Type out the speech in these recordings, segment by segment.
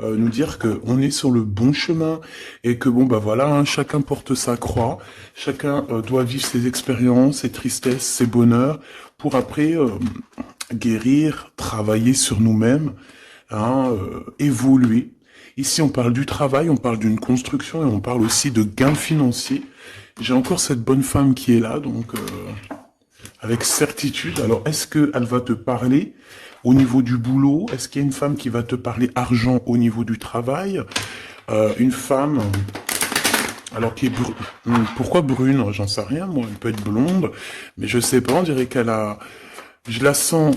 nous dire que on est sur le bon chemin et que bon bah voilà, hein, chacun porte sa croix, chacun doit vivre ses expériences, ses tristesses, ses bonheurs pour après guérir, travailler sur nous-mêmes, hein, évoluer. Ici, on parle du travail, on parle d'une construction et on parle aussi de gains financiers. J'ai encore cette bonne femme qui est là, donc avec certitude. Alors, est-ce qu'elle va te parler au niveau du boulot? Est-ce qu'il y a une femme qui va te parler argent au niveau du travail? Une femme, alors qui est pourquoi brune? J'en sais rien, moi. Elle peut être blonde, mais je sais pas. On dirait qu'elle a, je la sens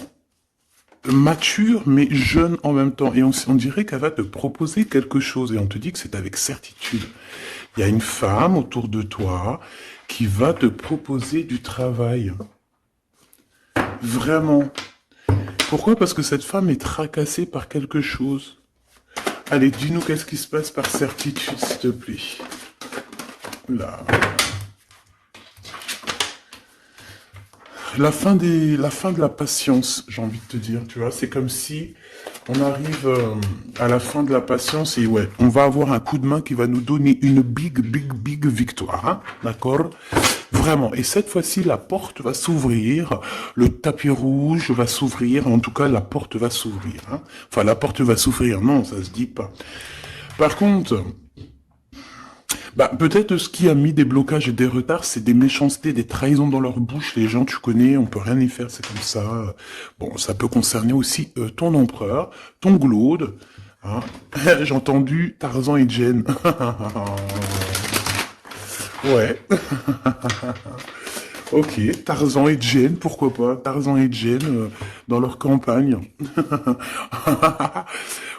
mature mais jeune en même temps. Et on dirait qu'elle va te proposer quelque chose et on te dit que c'est avec certitude. Il y a une femme autour de toi qui va te proposer du travail. Vraiment. Pourquoi? Parce que cette femme est tracassée par quelque chose. Allez, dis-nous qu'est-ce qui se passe par certitude, s'il te plaît. Là. La fin de la patience, j'ai envie de te dire, tu vois, c'est comme si on arrive à la fin de la patience et ouais, on va avoir un coup de main qui va nous donner une big victoire, hein, d'accord? Vraiment. Et cette fois-ci, la porte va s'ouvrir, le tapis rouge va s'ouvrir, en tout cas, la porte va s'ouvrir, hein. Enfin, la porte va s'ouvrir, non, ça se dit pas. Par contre, bah, peut-être ce qui a mis des blocages et des retards, c'est des méchancetés, des trahisons dans leur bouche. Les gens, tu connais, on peut rien y faire, c'est comme ça. Bon, ça peut concerner aussi ton empereur, ton glaude. Hein. J'ai entendu Tarzan et Jane. Ouais. Ok, Tarzan et Jane, pourquoi pas? Tarzan et Jane dans leur campagne.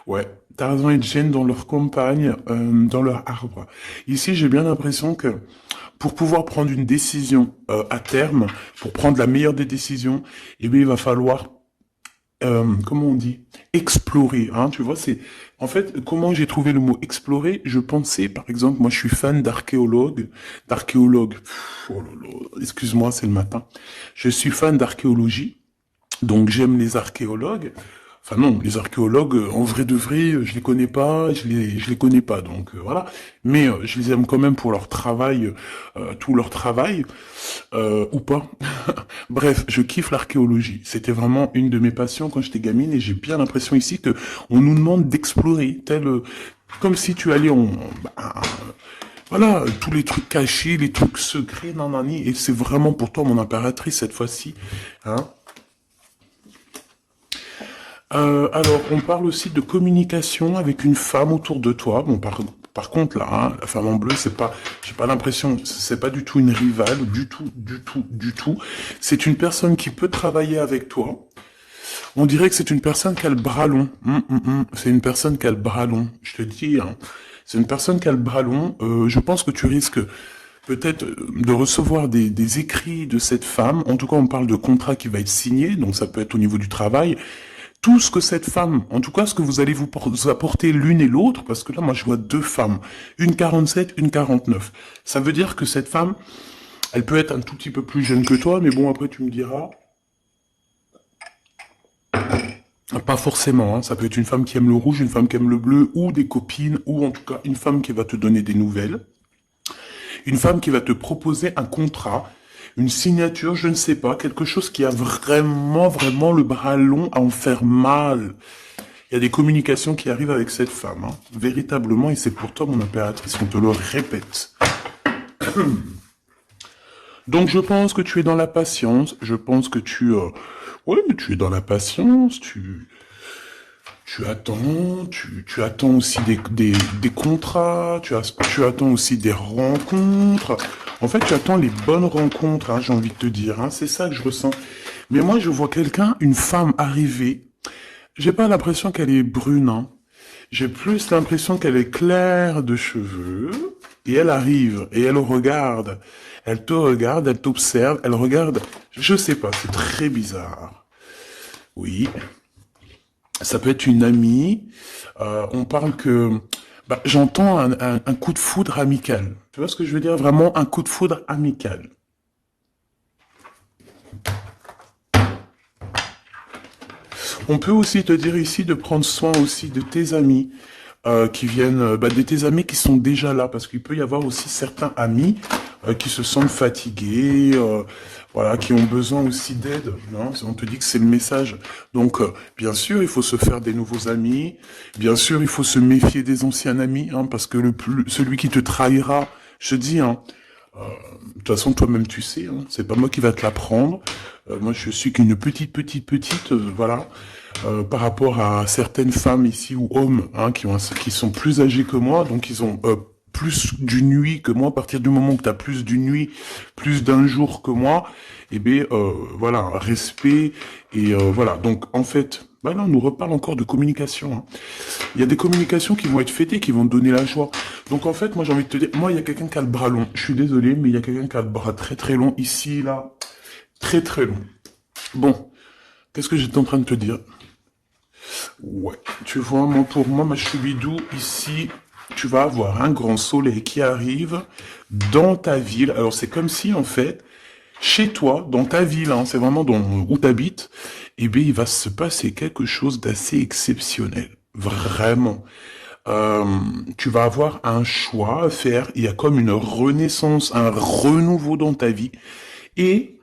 Ouais, Tarzan et Jane dans leur campagne, dans leur arbre. Ici, j'ai bien l'impression que pour pouvoir prendre une décision à terme, pour prendre la meilleure des décisions, eh bien, il va falloir, comment on dit, explorer. Hein, tu vois, c'est en fait comment j'ai trouvé le mot explorer. Je pensais, par exemple, moi, je suis fan d'archéologue. Oh là là, excuse-moi, c'est le matin. Je suis fan d'archéologie. Donc j'aime les archéologues. Enfin non, les archéologues, en vrai de vrai, je les connais pas, je les connais pas, donc voilà. Mais je les aime quand même pour leur travail, tout leur travail, ou pas. Bref, je kiffe l'archéologie. C'était vraiment une de mes passions quand j'étais gamine et j'ai bien l'impression ici que on nous demande d'explorer, tel comme si tu allais bah, voilà, tous les trucs cachés, les trucs secrets, nanani, et c'est vraiment pour toi mon impératrice cette fois-ci, hein. Alors, on parle aussi de communication avec une femme autour de toi. Bon, par contre, là, hein, la femme en bleu, c'est pas, j'ai pas l'impression, c'est pas du tout une rivale, du tout. C'est une personne qui peut travailler avec toi. On dirait que c'est une personne qui a le bras long. C'est une personne qui a le bras long. Je te dis, hein, c'est une personne qui a le bras long. Je pense que tu risques peut-être de recevoir des écrits de cette femme. En tout cas, on parle de contrat qui va être signé, donc ça peut être au niveau du travail tout ce que cette femme, en tout cas ce que vous allez vous apporter l'une et l'autre, parce que là moi je vois deux femmes, une 47, une 49. Ça veut dire que cette femme, elle peut être un tout petit peu plus jeune que toi, mais bon après tu me diras, pas forcément, hein, ça peut être une femme qui aime le rouge, une femme qui aime le bleu, ou des copines, ou en tout cas une femme qui va te donner des nouvelles, une femme qui va te proposer un contrat, une signature, je ne sais pas, quelque chose qui a vraiment le bras long à en faire mal. Il y a des communications qui arrivent avec cette femme, hein, véritablement, et c'est pour toi, mon impératrice, on te le répète. Donc je pense que tu es dans la patience, je pense que ouais, mais tu es dans la patience, tu attends, tu attends aussi des contrats, tu attends aussi des rencontres. En fait, tu attends les bonnes rencontres, hein, j'ai envie de te dire, hein, c'est ça que je ressens. Mais moi, je vois quelqu'un, une femme arriver. J'ai pas l'impression qu'elle est brune, hein. J'ai plus l'impression qu'elle est claire de cheveux, et elle arrive, et elle regarde. Elle te regarde, elle t'observe, elle regarde. Je sais pas, c'est très bizarre. Oui, ça peut être une amie. On parle que... Bah, j'entends un coup de foudre amical. Tu vois ce que je veux dire? Vraiment un coup de foudre amical. On peut aussi te dire ici de prendre soin aussi de tes amis. qui viennent, de tes amis qui sont déjà là, parce qu'il peut y avoir aussi certains amis qui se sentent fatigués, voilà, qui ont besoin aussi d'aide. Non, on te dit que c'est le message. Donc, bien sûr, il faut se faire des nouveaux amis. Bien sûr, il faut se méfier des anciens amis, hein, parce que celui qui te trahira, je te dis, hein, de toute façon, toi-même, tu sais, hein, c'est pas moi qui va te l'apprendre. Moi, je suis qu'une petite, voilà, par rapport à certaines femmes ici ou hommes, hein, qui sont plus âgés que moi, donc ils ont plus d'une nuit que moi. À partir du moment où tu as plus d'une nuit, plus d'un jour que moi, eh bien, voilà, respect et voilà. Donc, en fait, bah là, on nous reparle encore de communication. Hein. Il y a des communications qui vont être fêtées, qui vont te donner la joie. Donc en fait, moi j'ai envie de te dire, moi il y a quelqu'un qui a le bras long. Je suis désolé, mais il y a quelqu'un qui a le bras très long, ici, là, très long. Bon, qu'est-ce que j'étais en train de te dire? Ouais, tu vois, moi pour moi, ma choubidou, ici, tu vas avoir un grand soleil qui arrive dans ta ville. Alors c'est comme si en fait, chez toi, dans ta ville, hein, c'est vraiment où tu habites, eh bien il va se passer quelque chose d'assez exceptionnel. Vraiment. Euh, Tu vas avoir un choix à faire. Il y a comme une renaissance, un renouveau dans ta vie. Et,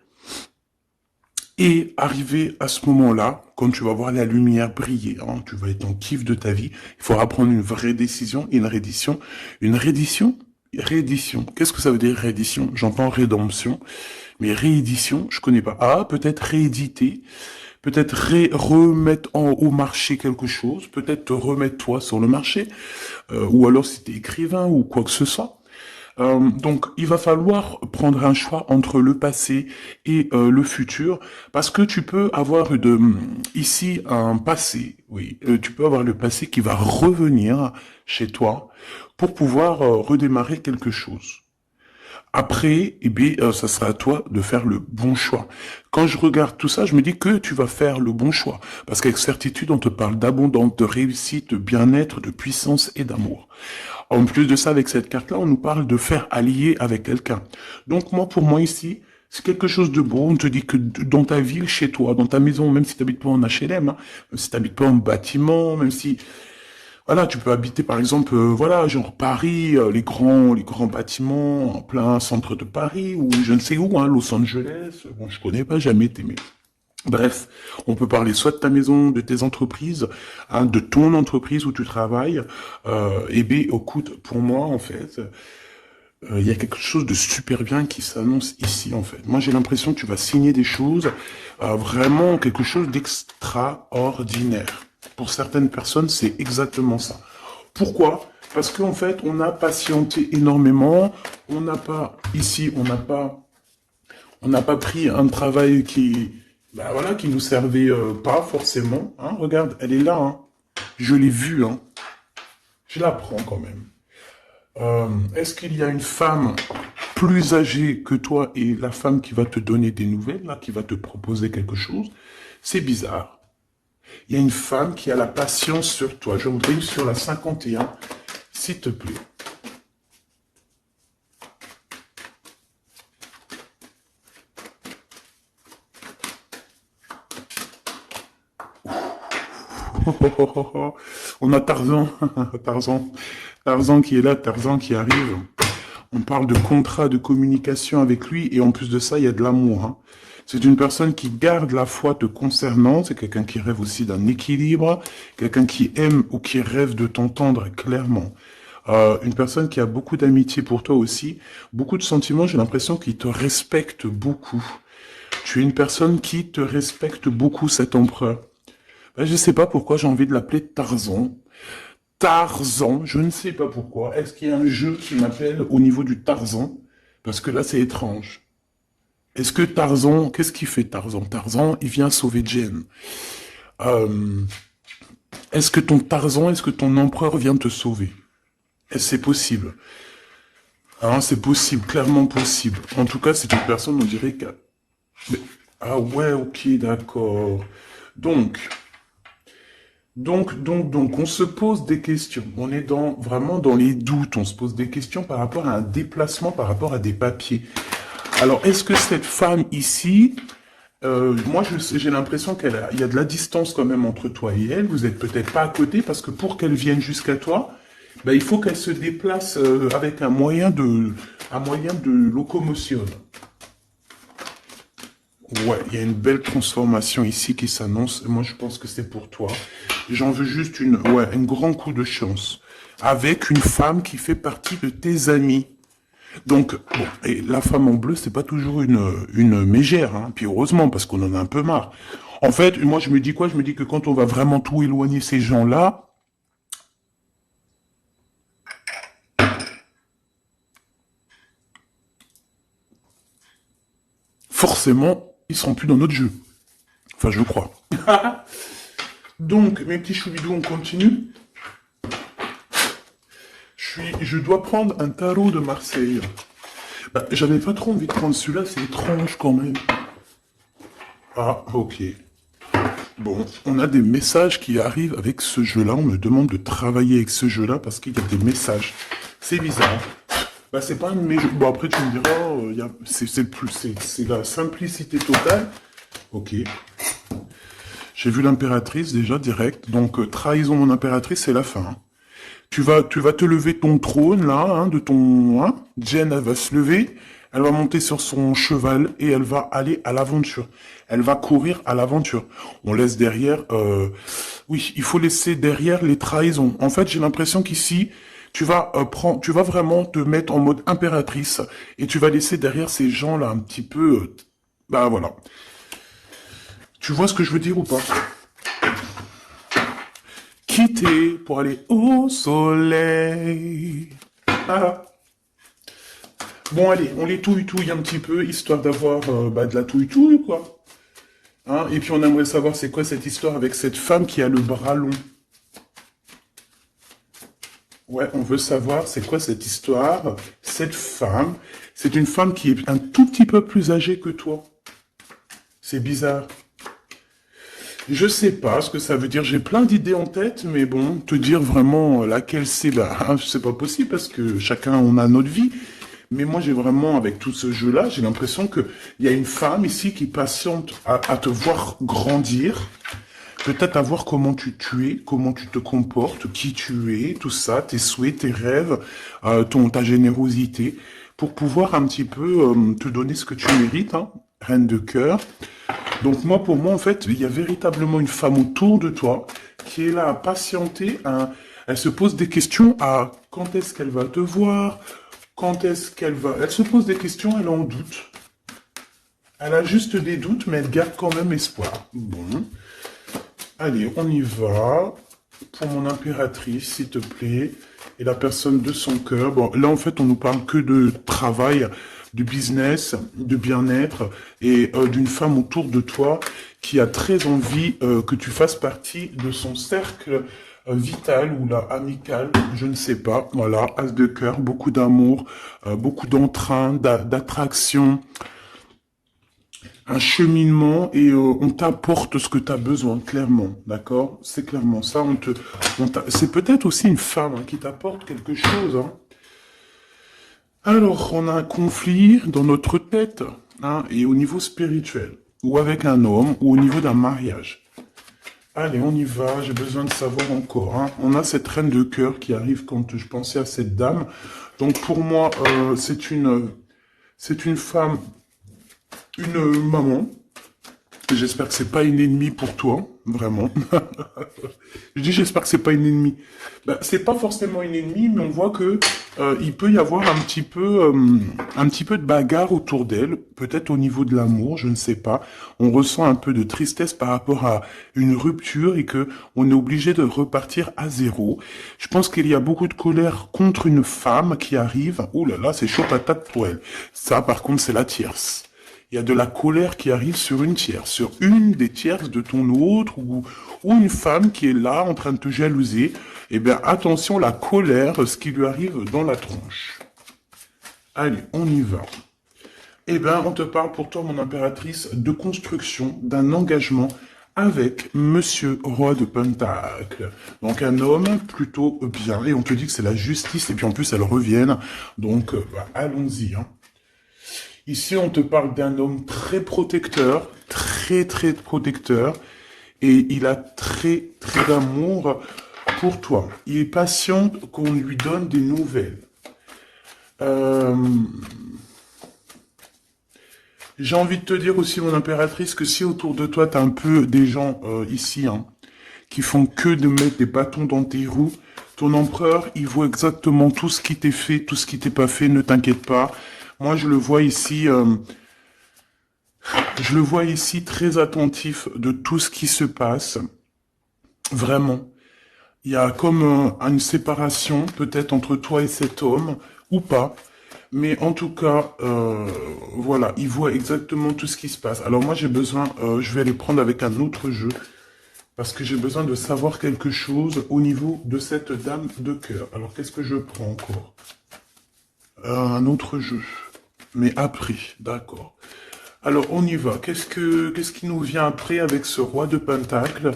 et arrivé à ce moment-là, quand tu vas voir la lumière briller, hein, tu vas être en kiff de ta vie, il faudra prendre une vraie décision et une reddition. Une reddition? Réédition. Qu'est-ce que ça veut dire réédition? J'entends rédemption, mais réédition, je connais pas. Ah, peut-être rééditer, peut-être remettre au marché quelque chose, peut-être te remettre toi sur le marché, ou alors si t'es écrivain ou quoi que ce soit. Donc, il va falloir prendre un choix entre le passé et le futur, parce que tu peux avoir ici un passé, oui, tu peux avoir le passé qui va revenir chez toi pour pouvoir redémarrer quelque chose. Après, eh bien, ça sera à toi de faire le bon choix. Quand je regarde tout ça, je me dis que tu vas faire le bon choix. Parce qu'avec certitude, on te parle d'abondance, de réussite, de bien-être, de puissance et d'amour. En plus de ça, avec cette carte-là, on nous parle de faire allier avec quelqu'un. Donc moi, pour moi ici, c'est quelque chose de beau. On te dit que dans ta ville, chez toi, dans ta maison, même si tu n'habites pas en HLM, hein, même si tu n'habites pas en bâtiment, même si voilà, tu peux habiter par exemple, voilà, genre Paris, les grands bâtiments en plein centre de Paris ou je ne sais où, hein, Los Angeles. Bon, je connais pas, jamais été, mais bref, on peut parler soit de ta maison, de tes entreprises, hein, de ton entreprise où tu travailles. Et bien, écoute, pour moi, en fait, il y a quelque chose de super bien qui s'annonce ici, en fait. Moi, j'ai l'impression que tu vas signer des choses, vraiment quelque chose d'extraordinaire. Pour certaines personnes, c'est exactement ça. Pourquoi? Parce qu'en fait, on a patienté énormément. On n'a pas, ici, on n'a pas pris un travail voilà, qui nous servait pas forcément. Hein. Regarde, elle est là. Hein. Je l'ai vue. Hein. Je la prends quand même. Est-ce qu'il y a une femme plus âgée que toi et la femme qui va te donner des nouvelles, là, qui va te proposer quelque chose? C'est bizarre. Il y a une femme qui a la patience sur toi. Je voudrais sur la 51, s'il te plaît. On a Tarzan, Tarzan qui est là, Tarzan qui arrive. On parle de contrat, de communication avec lui, et en plus de ça, il y a de l'amour. Hein. C'est une personne qui garde la foi te concernant, c'est quelqu'un qui rêve aussi d'un équilibre, quelqu'un qui aime ou qui rêve de t'entendre clairement. Une personne qui a beaucoup d'amitié pour toi aussi, beaucoup de sentiments, j'ai l'impression qu'il te respecte beaucoup. Tu es une personne qui te respecte beaucoup, cet empereur. Ben, je sais pas pourquoi j'ai envie de l'appeler Tarzan. Tarzan, je ne sais pas pourquoi. Est-ce qu'il y a un jeu qui m'appelle au niveau du Tarzan? Parce que là, c'est étrange. Est-ce que Tarzan, qu'est-ce qu'il fait Tarzan? Tarzan, il vient sauver Jen. Euh, est-ce que ton Tarzan, est-ce que ton empereur vient te sauver? Est-ce que c'est possible? Hein, c'est possible, clairement possible. En tout cas, c'est une personne, on dirait que... Mais- Ah ouais, ok, d'accord. Donc, on se pose des questions. On est vraiment dans les doutes. On se pose des questions par rapport à un déplacement, par rapport à des papiers. Alors, est-ce que cette femme ici, Moi, j'ai l'impression il y a de la distance quand même entre toi et elle. Vous êtes peut-être pas à côté parce que pour qu'elle vienne jusqu'à toi, ben, il faut qu'elle se déplace avec un moyen de locomotion. Ouais, il y a une belle transformation ici qui s'annonce. Moi, je pense que c'est pour toi. J'en veux juste un grand coup de chance. Avec une femme qui fait partie de tes amis. Donc, bon, et la femme en bleu, c'est pas toujours une mégère, hein. Puis heureusement, parce qu'on en a un peu marre. En fait, moi, je me dis quoi? Je me dis que quand on va vraiment tout éloigner ces gens-là, forcément, ils seront plus dans notre jeu. Enfin, je crois. Donc, mes petits choubidous, on continue. Je dois prendre un tarot de Marseille. Bah, j'avais pas trop envie de prendre celui-là, c'est étrange quand même. Ah, ok. Bon, on a des messages qui arrivent avec ce jeu-là. On me demande de travailler avec ce jeu-là parce qu'il y a des messages. C'est bizarre. Bah, c'est pas un de mes jeux. Bon, après, tu me diras, c'est la simplicité totale. Ok. J'ai vu l'impératrice déjà direct. Donc, trahison mon impératrice, c'est la fin, hein. Tu vas te lever de ton trône, là, hein, de ton... Hein. Jen, elle va se lever, elle va monter sur son cheval et elle va aller à l'aventure. Elle va courir à l'aventure. On laisse derrière... Oui, il faut laisser derrière les trahisons. En fait, j'ai l'impression qu'ici, tu vas vraiment te mettre en mode impératrice et tu vas laisser derrière ces gens-là un petit peu... bah voilà. Tu vois ce que je veux dire ou pas? Quitter pour aller au soleil. Ah. Bon, allez, on les touille-touille un petit peu, histoire d'avoir de la touille-touille, quoi. Hein, et puis on aimerait savoir c'est quoi cette histoire avec cette femme qui a le bras long. Ouais, on veut savoir c'est quoi cette histoire. Cette femme, c'est une femme qui est un tout petit peu plus âgée que toi. C'est bizarre. Je sais pas ce que ça veut dire. J'ai plein d'idées en tête, mais bon, te dire vraiment laquelle c'est, bah, c'est pas possible parce que chacun on a notre vie. Mais moi, j'ai vraiment, avec tout ce jeu-là, j'ai l'impression que il y a une femme ici qui patiente à te voir grandir, peut-être à voir tu es, comment tu te comportes, qui tu es, tout ça, tes souhaits, tes rêves, ta générosité, pour pouvoir un petit peu te donner ce que tu mérites, hein, reine de cœur. Donc moi, pour moi, en fait, il y a véritablement une femme autour de toi qui est là à patienter. Elle se pose des questions à quand est-ce qu'elle va te voir, quand est-ce qu'elle va... Elle se pose des questions, elle en doute. Elle a juste des doutes, mais elle garde quand même espoir. Bon. Allez, on y va. Pour mon impératrice, s'il te plaît. Et la personne de son cœur. Bon, là, en fait, on nous parle que de travail, de business, de bien-être et d'une femme autour de toi qui a très envie que tu fasses partie de son cercle vital ou là amical, je ne sais pas. Voilà, as de cœur, beaucoup d'amour, beaucoup d'entrain, d'attraction, un cheminement et on t'apporte ce que tu as besoin, clairement, d'accord? C'est clairement ça. C'est peut-être aussi une femme hein, qui t'apporte quelque chose, hein. Alors, on a un conflit dans notre tête, hein, et au niveau spirituel, ou avec un homme, ou au niveau d'un mariage. Allez, on y va, j'ai besoin de savoir encore, hein. On a cette reine de cœur qui arrive quand je pensais à cette dame. Donc pour moi, c'est une femme, une maman. J'espère que c'est pas une ennemie pour toi, vraiment. Je dis j'espère que c'est pas une ennemie. Ben, c'est pas forcément une ennemie, mais on voit que il peut y avoir un petit peu de bagarre autour d'elle, peut-être au niveau de l'amour, je ne sais pas. On ressent un peu de tristesse par rapport à une rupture et que on est obligé de repartir à zéro. Je pense qu'il y a beaucoup de colère contre une femme qui arrive. Ouh là là, c'est chaud patate pour elle. Ça, par contre, c'est la tierce. Il y a de la colère qui arrive sur une tierce, sur une des tierces de ton autre, ou une femme qui est là en train de te jalouser. Eh bien, attention, la colère, ce qui lui arrive dans la tronche. Allez, on y va. Eh bien, on te parle pour toi, mon impératrice, de construction, d'un engagement avec Monsieur Roi de Pentacle. Donc un homme plutôt bien, et on te dit que c'est la justice, et puis en plus elle revienne. Donc allons-y, hein. Ici, on te parle d'un homme très protecteur, très très protecteur, et il a très très d'amour pour toi. Il est patient qu'on lui donne des nouvelles. Euh, J'ai envie de te dire aussi, mon impératrice, que si autour de toi, tu as un peu des gens ici, hein, qui font que de mettre des bâtons dans tes roues, ton empereur, il voit exactement tout ce qui t'est fait, tout ce qui t'est pas fait, ne t'inquiète pas. Moi, je le vois ici très attentif de tout ce qui se passe. Vraiment. Il y a comme une séparation, peut-être entre toi et cet homme, ou pas. Mais en tout cas, voilà, il voit exactement tout ce qui se passe. Alors moi, j'ai besoin, je vais aller prendre avec un autre jeu, parce que j'ai besoin de savoir quelque chose au niveau de cette dame de cœur. Alors, qu'est-ce que je prends encore? Un autre jeu. Mais après, d'accord. Alors, on y va. Qu'est-ce qui nous vient après avec ce roi de Pentacle?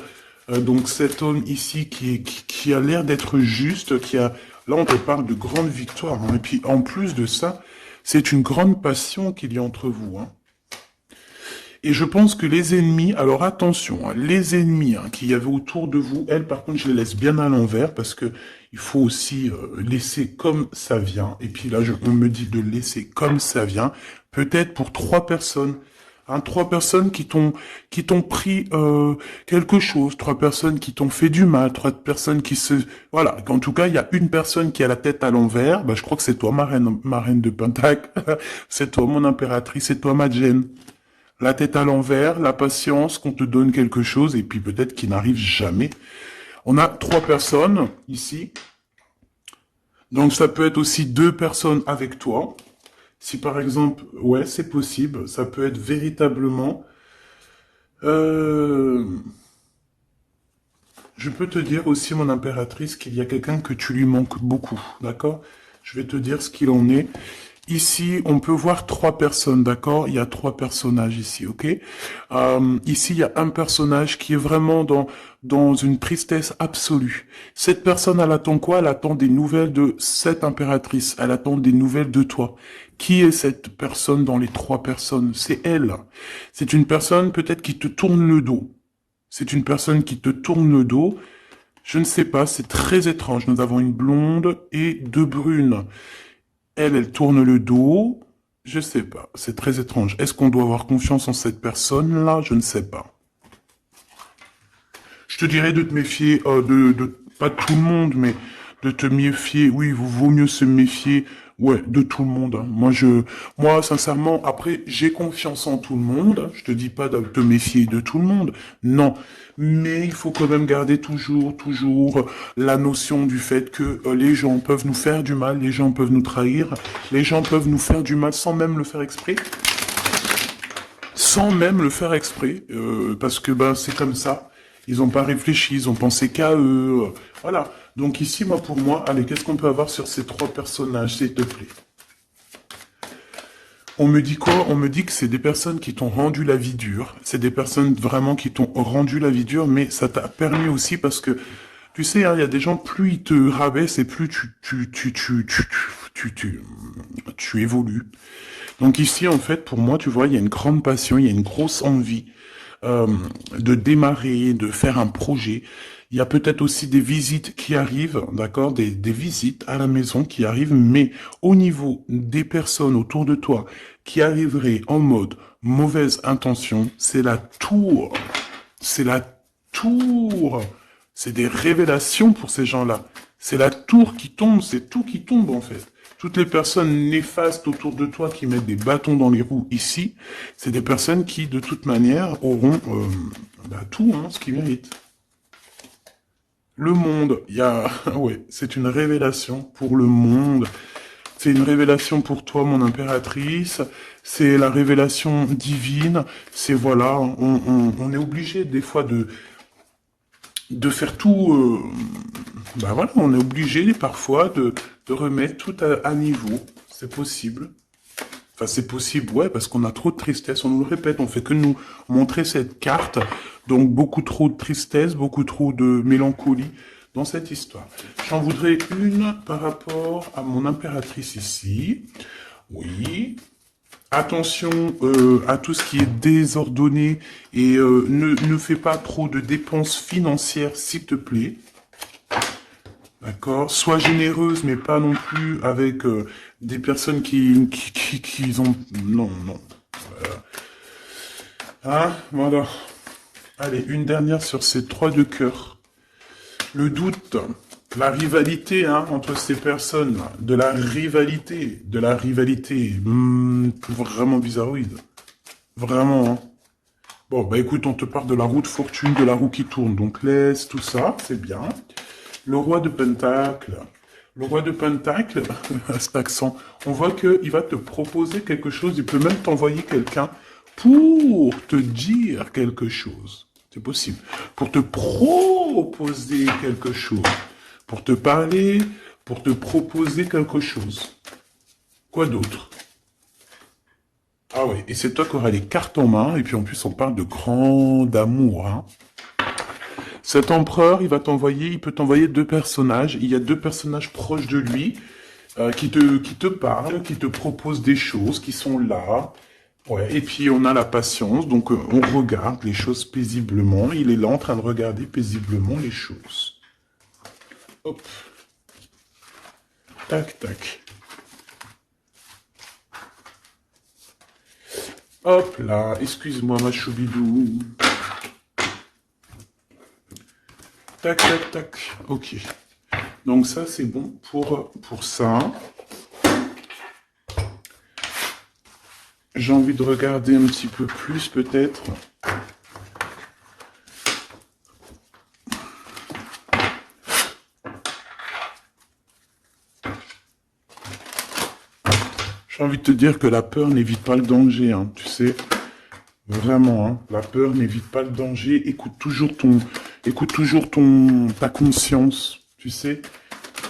Donc, cet homme ici qui a l'air d'être juste, là, on te parle de grande victoire, hein. Et puis, en plus de ça, c'est une grande passion qu'il y a entre vous, hein. Et je pense que les ennemis, alors attention, hein, les ennemis qu'il y avait autour de vous, elles, par contre, je les laisse bien à l'envers parce que il faut aussi laisser comme ça vient. Et puis là, on me dit de laisser comme ça vient. Peut-être pour 3 personnes. Hein, 3 personnes qui t'ont pris quelque chose, 3 personnes qui t'ont fait du mal, 3 personnes qui se... Voilà, en tout cas, il y a une personne qui a la tête à l'envers, bah, je crois que c'est toi, ma reine de Pentacle, c'est toi, mon impératrice, c'est toi, ma Jen. La tête à l'envers, la patience qu'on te donne quelque chose et puis peut-être qu'il n'arrive jamais. On a 3 personnes ici. Donc ça peut être aussi 2 personnes avec toi. Si par exemple, ouais, c'est possible. Ça peut être véritablement... Je peux te dire aussi, mon impératrice, qu'il y a quelqu'un que tu lui manques beaucoup. D'accord? Je vais te dire ce qu'il en est. Ici, on peut voir 3 personnes, d'accord? Il y a 3 personnages ici, ok? Ici, il y a un personnage qui est vraiment dans une tristesse absolue. Cette personne, elle attend quoi? Elle attend des nouvelles de cette impératrice. Elle attend des nouvelles de toi. Qui est cette personne dans les 3 personnes? C'est elle. C'est une personne peut-être qui te tourne le dos. C'est une personne qui te tourne le dos. Je ne sais pas, c'est très étrange. Nous avons une blonde et 2 brunes. Elle tourne le dos. Je sais pas. C'est très étrange. Est-ce qu'on doit avoir confiance en cette personne-là? Je ne sais pas. Je te dirais de te méfier pas de tout le monde, mais de te méfier. Oui, il vaut mieux se méfier, ouais, de tout le monde, hein. Moi, sincèrement, après, j'ai confiance en tout le monde. Je te dis pas de te méfier de tout le monde. Non. Mais il faut quand même garder toujours la notion du fait que les gens peuvent nous faire du mal, les gens peuvent nous trahir, les gens peuvent nous faire du mal sans même le faire exprès. Sans même le faire exprès, parce que ben c'est comme ça. Ils n'ont pas réfléchi, ils ont pensé qu'à eux. Voilà. Donc ici, moi, pour moi, allez, qu'est-ce qu'on peut avoir sur ces 3 personnages, s'il te plaît? On me dit quoi? On me dit que c'est des personnes qui t'ont rendu la vie dure. C'est des personnes vraiment qui t'ont rendu la vie dure, mais ça t'a permis aussi parce que, tu sais, hein, il y a des gens, plus ils te rabaissent et plus tu évolues. Donc ici, en fait, pour moi, tu vois, il y a une grande passion, il y a une grosse envie euh, de démarrer, de faire un projet. Il y a peut-être aussi des visites qui arrivent, d'accord, des visites à la maison qui arrivent, mais au niveau des personnes autour de toi qui arriveraient en mode mauvaise intention, c'est la tour. C'est la tour. C'est des révélations pour ces gens-là. C'est la tour qui tombe, c'est tout qui tombe en fait. Toutes les personnes néfastes autour de toi qui mettent des bâtons dans les roues ici, c'est des personnes qui, de toute manière, auront tout, hein, ce qu'ils méritent. Le monde, il y a... ouais, c'est une révélation pour le monde. C'est une révélation pour toi, mon impératrice. C'est la révélation divine. C'est voilà, on est obligé des fois de faire tout. Ben voilà, on est obligé parfois de remettre tout à niveau. C'est possible. Enfin, c'est possible, ouais, parce qu'on a trop de tristesse. On nous le répète, on fait que nous montrer cette carte. Donc, beaucoup trop de tristesse, beaucoup trop de mélancolie dans cette histoire. J'en voudrais une par rapport à mon impératrice ici. Oui. Attention à tout ce qui est désordonné et ne fais pas trop de dépenses financières, s'il te plaît. D'accord? Sois généreuse, mais pas non plus avec des personnes qui ont... Non, non. Hein? Voilà. Allez, une dernière sur ces 3 de cœur. Le doute, la rivalité entre ces personnes, de la rivalité, vraiment bizarroïde. Vraiment, hein. Bon, bah écoute, on te parle de la roue de fortune, de la roue qui tourne, donc laisse tout ça, c'est bien. Le roi de Pentacle. Le roi de Pentacle, cet accent, on voit qu'il va te proposer quelque chose, il peut même t'envoyer quelqu'un pour te dire quelque chose. C'est possible. Pour te proposer quelque chose. Pour te parler, pour te proposer quelque chose. Quoi d'autre? Ah oui, et c'est toi qui auras les cartes en main, et puis en plus on parle de grand amour, hein. Cet empereur, il peut t'envoyer 2 personnages. Il y a 2 personnages proches de lui qui te parlent, qui te proposent des choses, qui sont là. Ouais. Et puis on a la patience, donc on regarde les choses paisiblement. Il est là en train de regarder paisiblement les choses. Hop. Tac, tac. Hop là, excuse-moi ma choubidou. Tac, tac, tac. Ok. Donc ça, c'est bon pour ça. J'ai envie de regarder un petit peu plus, peut-être. J'ai envie de te dire que la peur n'évite pas le danger, hein, tu sais. Vraiment, hein, la peur n'évite pas le danger. Écoute toujours ta conscience, tu sais.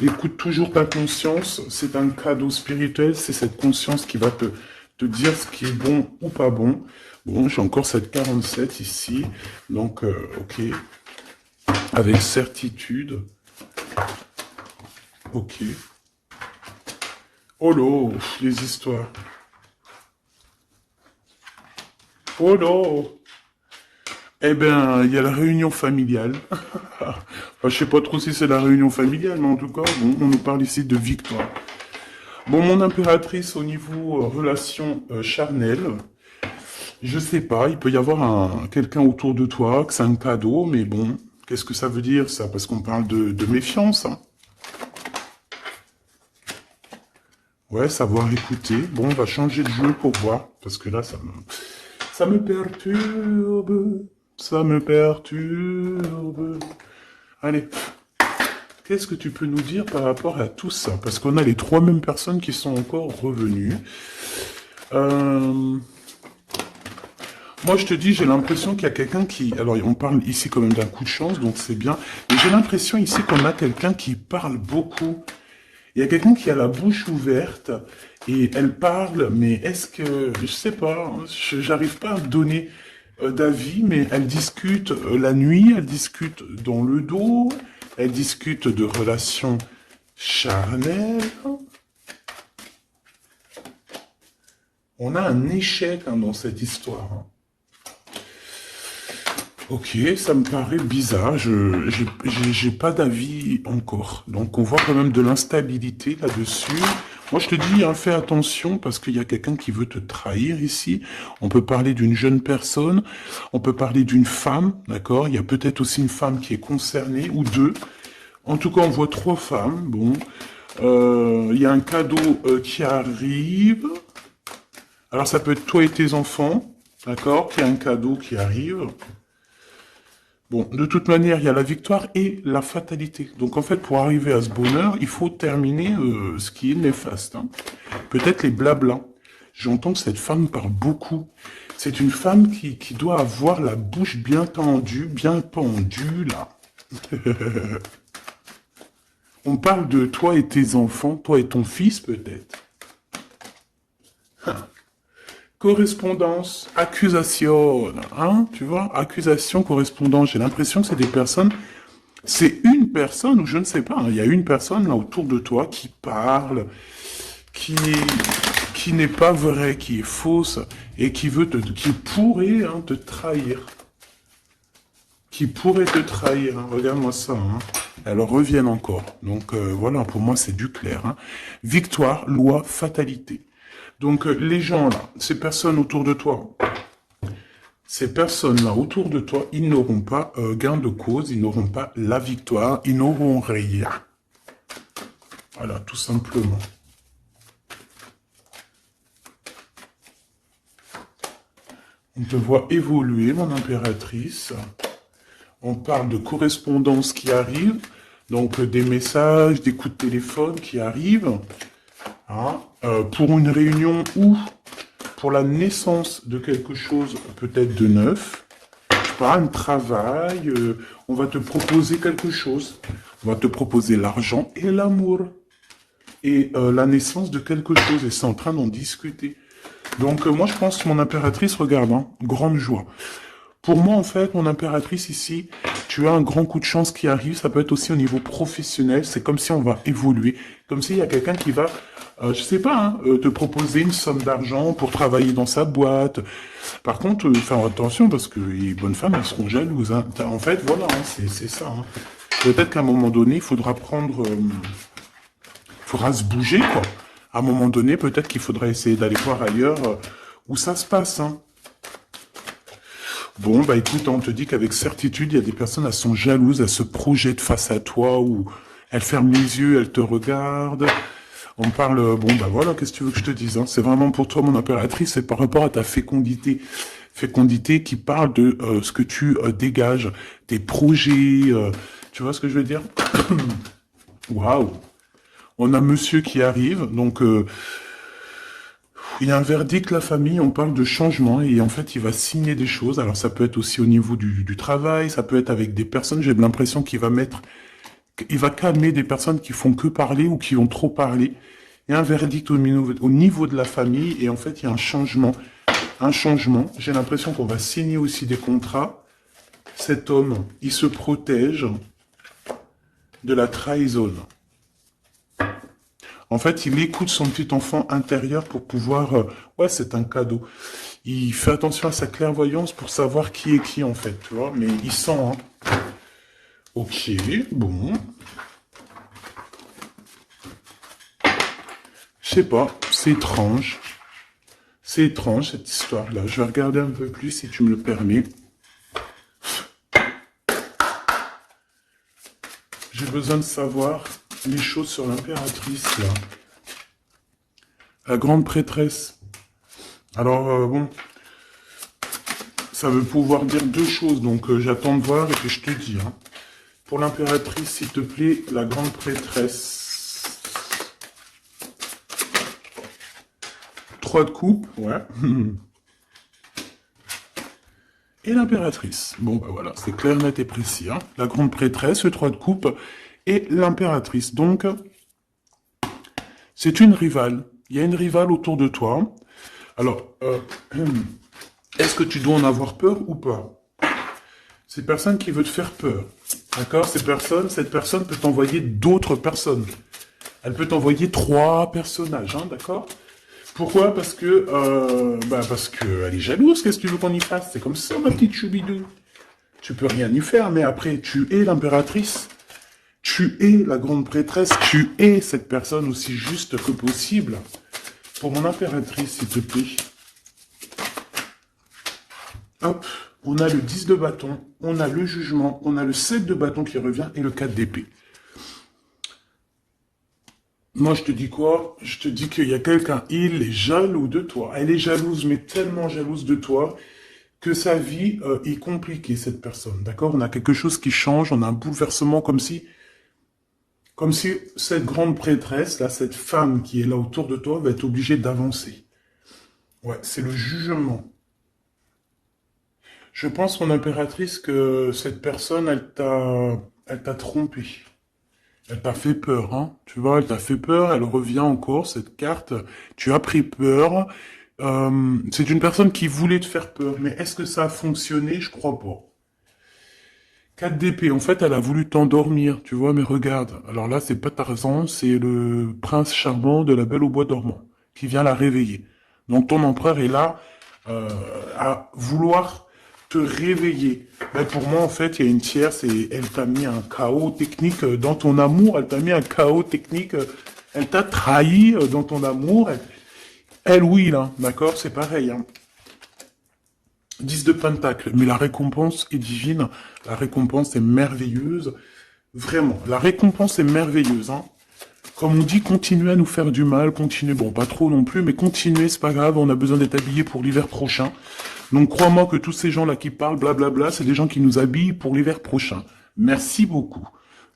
Écoute toujours ta conscience. C'est un cadeau spirituel. C'est cette conscience qui va te dire ce qui est bon ou pas bon. Bon, j'ai encore cette 47 ici. Donc, ok. Avec certitude. Ok. Oh là, les histoires. Oh là. Eh ben, il y a la réunion familiale. Enfin, je sais pas trop si c'est la réunion familiale, mais en tout cas, bon, on nous parle ici de victoire. Bon, mon impératrice, au niveau relation charnelle, je sais pas, il peut y avoir quelqu'un autour de toi, que c'est un cadeau, mais bon, qu'est-ce que ça veut dire, ça? Parce qu'on parle de méfiance, hein. Ouais, savoir écouter. Bon, on va changer de jeu pour voir, parce que là, ça me perturbe. Ça me perturbe. Allez, qu'est-ce que tu peux nous dire par rapport à tout ça? Parce qu'on a les 3 mêmes personnes qui sont encore revenues. Moi, je te dis, j'ai l'impression qu'il y a quelqu'un qui... Alors, on parle ici quand même d'un coup de chance, donc c'est bien. Mais j'ai l'impression ici qu'on a quelqu'un qui parle beaucoup. Il y a quelqu'un qui a la bouche ouverte et elle parle, mais est-ce que... Je sais pas, j'arrive pas à me donner d'avis, mais elle discute la nuit, elle discute dans le dos, elle discute de relations charnelles. On a un échec dans cette histoire, hein. Ok, ça me paraît bizarre, j'ai pas d'avis encore. Donc on voit quand même de l'instabilité là-dessus. Moi je te dis, hein, fais attention parce qu'il y a quelqu'un qui veut te trahir ici. On peut parler d'une jeune personne, on peut parler d'une femme, d'accord? Il y a peut-être aussi une femme qui est concernée, ou 2. En tout cas, on voit 3 femmes, bon. Il y a un cadeau qui arrive. Alors ça peut être toi et tes enfants, d'accord? Il y a un cadeau qui arrive. Bon, de toute manière, il y a la victoire et la fatalité. Donc, en fait, pour arriver à ce bonheur, il faut terminer ce qui est néfaste, hein. Peut-être les blablas. J'entends que cette femme parle beaucoup. C'est une femme qui doit avoir la bouche bien tendue, bien pendue, là. On parle de toi et tes enfants, toi et ton fils, peut-être. Correspondance, accusation, hein, tu vois, accusation, correspondance. J'ai l'impression que c'est des personnes, c'est une personne, ou je ne sais pas, hein, il y a une personne là autour de toi qui parle, qui qui n'est pas vraie, qui est fausse, et qui pourrait te trahir. Qui pourrait te trahir, hein. Regarde-moi ça, hein. Elles reviennent encore. Donc voilà, pour moi c'est du clair, hein. Victoire, loi, fatalité. Donc les gens là, ces personnes autour de toi, ils n'auront pas gain de cause, ils n'auront pas la victoire, ils n'auront rien. Voilà, tout simplement. On te voit évoluer, mon impératrice. On parle de correspondance qui arrive, donc des messages, des coups de téléphone qui arrivent, hein, pour une réunion ou pour la naissance de quelque chose peut-être de neuf. Je sais pas, un travail, on va te proposer quelque chose. On va te proposer l'argent et l'amour. Et la naissance de quelque chose, et c'est en train d'en discuter. Donc moi je pense que mon impératrice, regarde, hein, grande joie. Pour moi, en fait, mon impératrice ici, tu as un grand coup de chance qui arrive. Ça peut être aussi au niveau professionnel. C'est comme si on va évoluer. Comme s'il y a quelqu'un qui va, je sais pas, hein, te proposer une somme d'argent pour travailler dans sa boîte. Par contre, faire attention parce que les bonnes femmes, elles seront jalouses, hein. En fait, voilà, hein, c'est ça, hein. Peut-être qu'à un moment donné, il faudra faudra se bouger, quoi. À un moment donné, peut-être qu'il faudra essayer d'aller voir ailleurs où ça se passe, hein. Bon, bah écoute, on te dit qu'avec certitude, il y a des personnes, elles sont jalouses, elles se projettent face à toi, ou elles ferment les yeux, elles te regardent. On parle, bon, bah voilà, qu'est-ce que tu veux que je te dise, hein. C'est vraiment pour toi, mon impératrice, c'est par rapport à ta fécondité. Fécondité qui parle de ce que tu dégages, tes projets, tu vois ce que je veux dire? Waouh! On a monsieur qui arrive, donc il y a un verdict, la famille, on parle de changement, et en fait, il va signer des choses. Alors, ça peut être aussi au niveau du travail, ça peut être avec des personnes, j'ai l'impression qu'il va il va calmer des personnes qui font que parler ou qui ont trop parlé. Il y a un verdict au niveau de la famille, et en fait, il y a un changement. Un changement. J'ai l'impression qu'on va signer aussi des contrats. Cet homme, il se protège de la trahison. En fait, il écoute son petit enfant intérieur pour pouvoir... ouais, c'est un cadeau. Il fait attention à sa clairvoyance pour savoir qui est qui, en fait, tu vois. Mais il sent, hein. Ok, bon. Je sais pas, c'est étrange. C'est étrange, cette histoire-là. Je vais regarder un peu plus, si tu me le permets. J'ai besoin de savoir les choses sur l'impératrice, là. La grande prêtresse. Alors, bon, ça veut pouvoir dire deux choses, donc j'attends de voir et puis je te dis. Hein. Pour l'impératrice, s'il te plaît, la grande prêtresse. 3 de coupe, ouais. Et l'impératrice. Bon, bah voilà, c'est clair, net et précis. Hein. La grande prêtresse, le 3 de coupe, et l'impératrice. Donc, c'est une rivale. Il y a une rivale autour de toi. Alors, est-ce que tu dois en avoir peur ou pas? C'est personne qui veut te faire peur. D'accord? Cette personne peut t'envoyer d'autres personnes. Elle peut t'envoyer 3 personnages, hein, d'accord? Pourquoi? Parce que elle est jalouse. Qu'est-ce que tu veux qu'on y fasse? C'est comme ça, ma petite choubidou. Tu peux rien y faire, mais après, tu es l'impératrice. Tu es la grande prêtresse. Tu es cette personne aussi juste que possible. Pour mon impératrice, s'il te plaît. Hop, on a le 10 de bâton, on a le jugement, on a le 7 de bâton qui revient et le 4 d'épée. Moi, je te dis quoi? Je te dis qu'il y a quelqu'un, il est jaloux de toi. Elle est jalouse, mais tellement jalouse de toi que sa vie est compliquée, cette personne. D'accord? On a quelque chose qui change, on a un bouleversement comme si cette grande prêtresse, là, cette femme qui est là autour de toi, va être obligée d'avancer. Ouais, c'est le jugement. Je pense, mon impératrice, que cette personne, elle t'a trompé. Elle t'a fait peur, hein. Tu vois, elle t'a fait peur, elle revient encore, cette carte. Tu as pris peur. C'est une personne qui voulait te faire peur. Mais est-ce que ça a fonctionné? Je crois pas. 4 d'épée, en fait, elle a voulu t'endormir, tu vois, mais regarde. Alors là, c'est pas Tarzan, c'est le prince charmant de la Belle au bois dormant. qui vient la réveiller. Donc ton empereur est là à vouloir te réveiller. Mais pour moi, en fait, il y a une tierce et elle t'a mis un chaos technique dans ton amour. Elle t'a mis un chaos technique. Elle t'a trahi dans ton amour. Elle, oui, là, d'accord, c'est pareil. Hein. 10 de Pentacle, mais la récompense est divine. La récompense est merveilleuse. Vraiment, la récompense est merveilleuse. Hein. Comme on dit, continuez à nous faire du mal, continuez, bon, pas trop non plus, mais continuez, c'est pas grave, on a besoin d'être habillés pour l'hiver prochain. Donc crois-moi que tous ces gens-là qui parlent, blablabla, c'est des gens qui nous habillent pour l'hiver prochain. Merci beaucoup.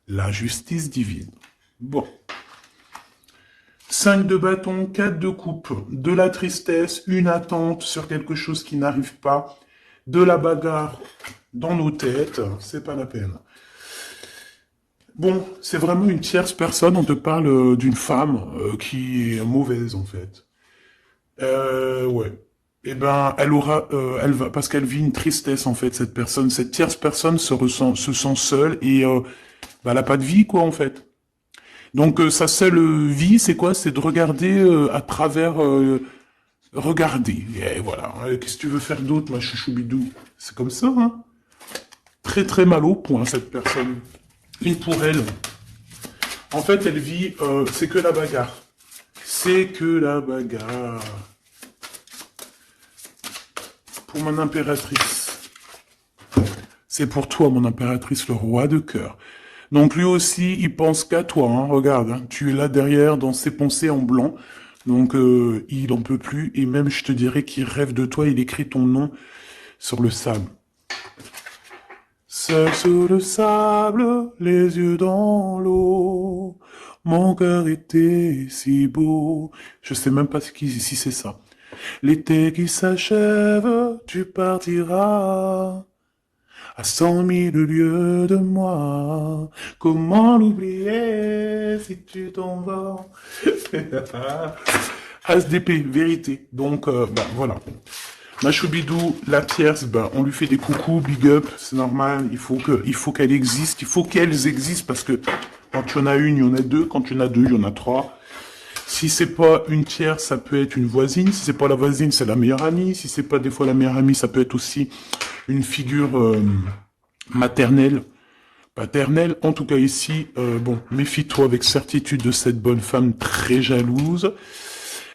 La justice divine. Bon. 5 de bâton, 4 de coupe, de la tristesse, une attente sur quelque chose qui n'arrive pas, de la bagarre dans nos têtes, c'est pas la peine. Bon, c'est vraiment une tierce personne, on te parle d'une femme qui est mauvaise en fait. Ouais. Eh ben, elle va, parce qu'elle vit une tristesse en fait, cette personne, cette tierce personne se sent seule et bah, elle a pas de vie quoi en fait. Donc sa seule vie, c'est quoi? C'est de regarder à travers, regarder. Et voilà. Qu'est-ce que tu veux faire d'autre, ma chouchoubidou? C'est comme ça, hein. Très très mal au point cette personne. Et pour elle, en fait, elle vit, c'est que la bagarre. C'est que la bagarre. Pour mon impératrice. C'est pour toi, mon impératrice, le roi de cœur. Donc lui aussi, il pense qu'à toi. Hein. Regarde, hein, tu es là derrière dans ses pensées en blanc. Donc il en peut plus. Et même, je te dirais qu'il rêve de toi. Il écrit ton nom sur le sable. Seul sur le sable, les yeux dans l'eau. Mon cœur était si beau. Je sais même pas si c'est ça. L'été qui s'achève, tu partiras. À 100 000 lieues de moi, comment l'oublier si tu t'en vas? SDP, vérité. Donc, voilà. Machoubidou, la tierce, on lui fait des coucous, big up, c'est normal. Il faut qu'elle existe, il faut qu'elles existent parce que quand il y en a une, il y en a deux. Quand il y en a deux, il y en a trois. Si c'est pas une tierce, ça peut être une voisine. Si c'est pas la voisine, c'est la meilleure amie. Si c'est pas des fois la meilleure amie, ça peut être aussi une figure maternelle, paternelle. En tout cas ici, bon, méfie-toi avec certitude de cette bonne femme très jalouse.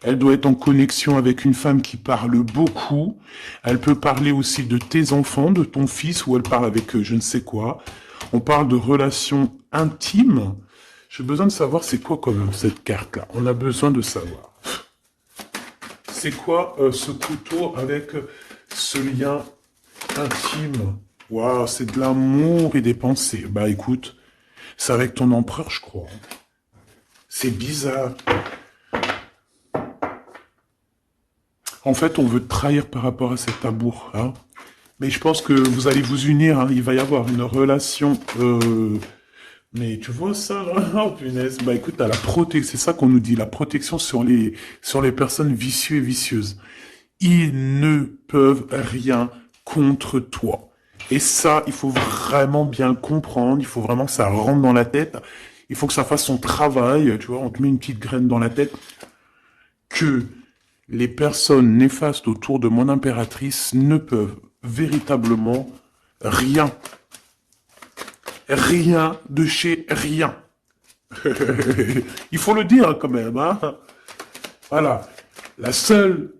Elle doit être en connexion avec une femme qui parle beaucoup. Elle peut parler aussi de tes enfants, de ton fils, ou elle parle avec je ne sais quoi. On parle de relations intimes. J'ai besoin de savoir c'est quoi comme cette carte-là. On a besoin de savoir. C'est quoi ce couteau avec ce lien intime? Waouh, c'est de l'amour et des pensées. Bah écoute, c'est avec ton empereur, je crois. C'est bizarre. En fait, on veut te trahir par rapport à cet amour. Hein. Mais je pense que vous allez vous unir. Hein. Il va y avoir une relation... Mais tu vois ça, là? Oh, punaise. Bah écoute, t'as la protection. C'est ça qu'on nous dit. La protection sur les personnes vicieuses et vicieuses. Ils ne peuvent rien contre toi. Et ça, il faut vraiment bien le comprendre. Il faut vraiment que ça rentre dans la tête. Il faut que ça fasse son travail. Tu vois, on te met une petite graine dans la tête. Que les personnes néfastes autour de mon impératrice ne peuvent véritablement rien. Rien de chez rien. Il faut le dire quand même. Hein. Voilà. La seule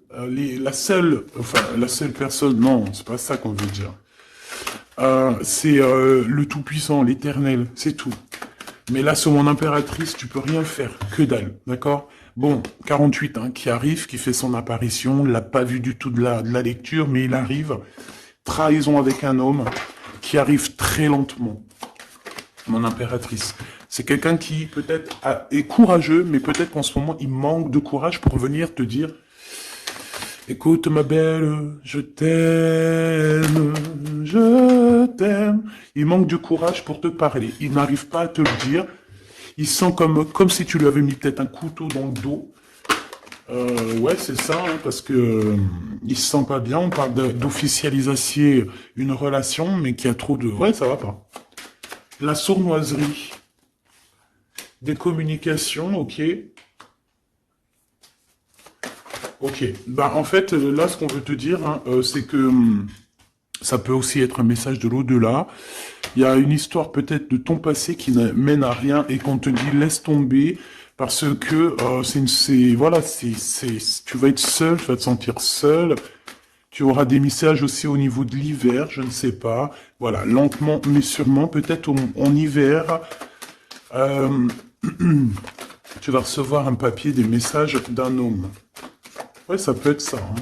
personne, non, c'est pas ça qu'on veut dire. C'est le Tout-Puissant, l'Éternel, c'est tout. Mais là, sur mon impératrice, tu peux rien faire, que dalle, d'accord? Bon, 48, hein, qui arrive, qui fait son apparition, on l'a pas vu du tout de la lecture, mais il arrive. Trahison avec un homme qui arrive très lentement. Mon impératrice. C'est quelqu'un qui peut-être est courageux, mais peut-être qu'en ce moment, il manque de courage pour venir te dire « Écoute ma belle, je t'aime, je t'aime. » Il manque de courage pour te parler. Il n'arrive pas à te le dire. Il sent comme si tu lui avais mis peut-être un couteau dans le dos. Ouais, c'est ça, hein, parce que il se sent pas bien. On parle d'officialiser une relation, mais qui a trop de... Ouais, ça va pas. La sournoiserie. Des communications, ok. Ok. Bah, en fait, là, ce qu'on veut te dire, hein, c'est que ça peut aussi être un message de l'au-delà. Il y a une histoire peut-être de ton passé qui ne mène à rien et qu'on te dit laisse tomber parce que voilà, tu vas être seul, tu vas te sentir seul. Tu auras des messages aussi au niveau de l'hiver, je ne sais pas. Voilà, lentement mais sûrement, peut-être en hiver, euh, tu vas recevoir un papier, des messages d'un homme. Ouais, ça peut être ça, hein.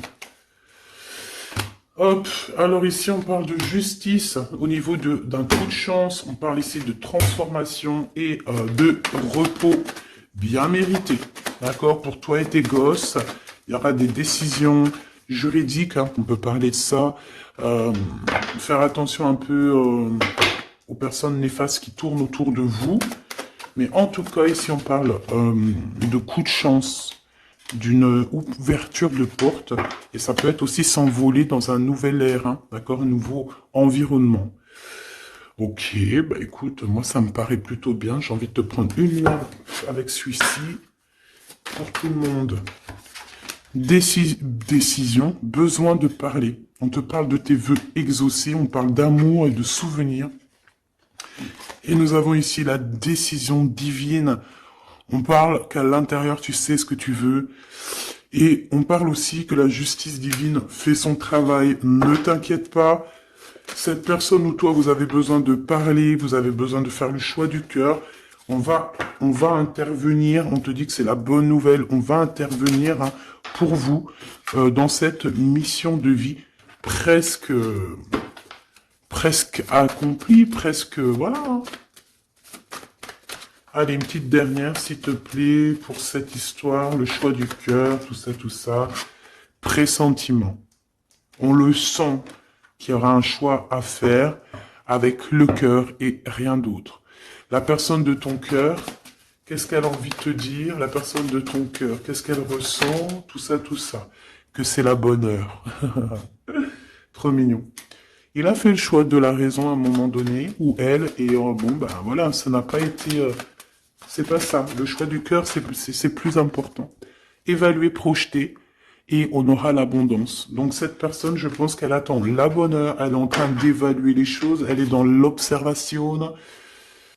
Hop, alors ici on parle de justice au niveau d'un coup de chance, on parle ici de transformation et de repos bien mérité. D'accord, pour toi et tes gosses, il y aura des décisions juridiques, hein, on peut parler de ça. Euh, Faire attention un peu aux personnes néfastes qui tournent autour de vous. Mais en tout cas, ici on parle de coup de chance, d'une ouverture de porte, et ça peut être aussi s'envoler dans un nouvel air, hein, d'accord, un nouveau environnement. Ok, bah écoute, moi ça me paraît plutôt bien, j'ai envie de te prendre une là avec celui-ci, pour tout le monde. Décision, besoin de parler. On te parle de tes vœux exaucés, on parle d'amour et de souvenirs. Et nous avons ici la décision divine. On parle qu'à l'intérieur, tu sais ce que tu veux. Et on parle aussi que la justice divine fait son travail. Ne t'inquiète pas. Cette personne ou toi, vous avez besoin de parler, vous avez besoin de faire le choix du cœur. On va intervenir. On te dit que c'est la bonne nouvelle. On va intervenir, hein, pour vous dans cette mission de vie presque accomplie, presque voilà, hein. Allez, une petite dernière, s'il te plaît, pour cette histoire, le choix du cœur, tout ça, tout ça. Pressentiment. On le sent qu'il y aura un choix à faire avec le cœur et rien d'autre. La personne de ton cœur, qu'est-ce qu'elle a envie de te dire? La personne de ton cœur, qu'est-ce qu'elle ressent? Tout ça, tout ça. Que c'est la bonne heure. Trop mignon. Il a fait le choix de la raison à un moment donné, ou elle, et bon, ben voilà, ça n'a pas été... c'est pas ça. Le choix du cœur, c'est plus important. Évaluer, projeter, et on aura l'abondance. Donc cette personne, je pense qu'elle attend la bonne heure, elle est en train d'évaluer les choses, elle est dans l'observation,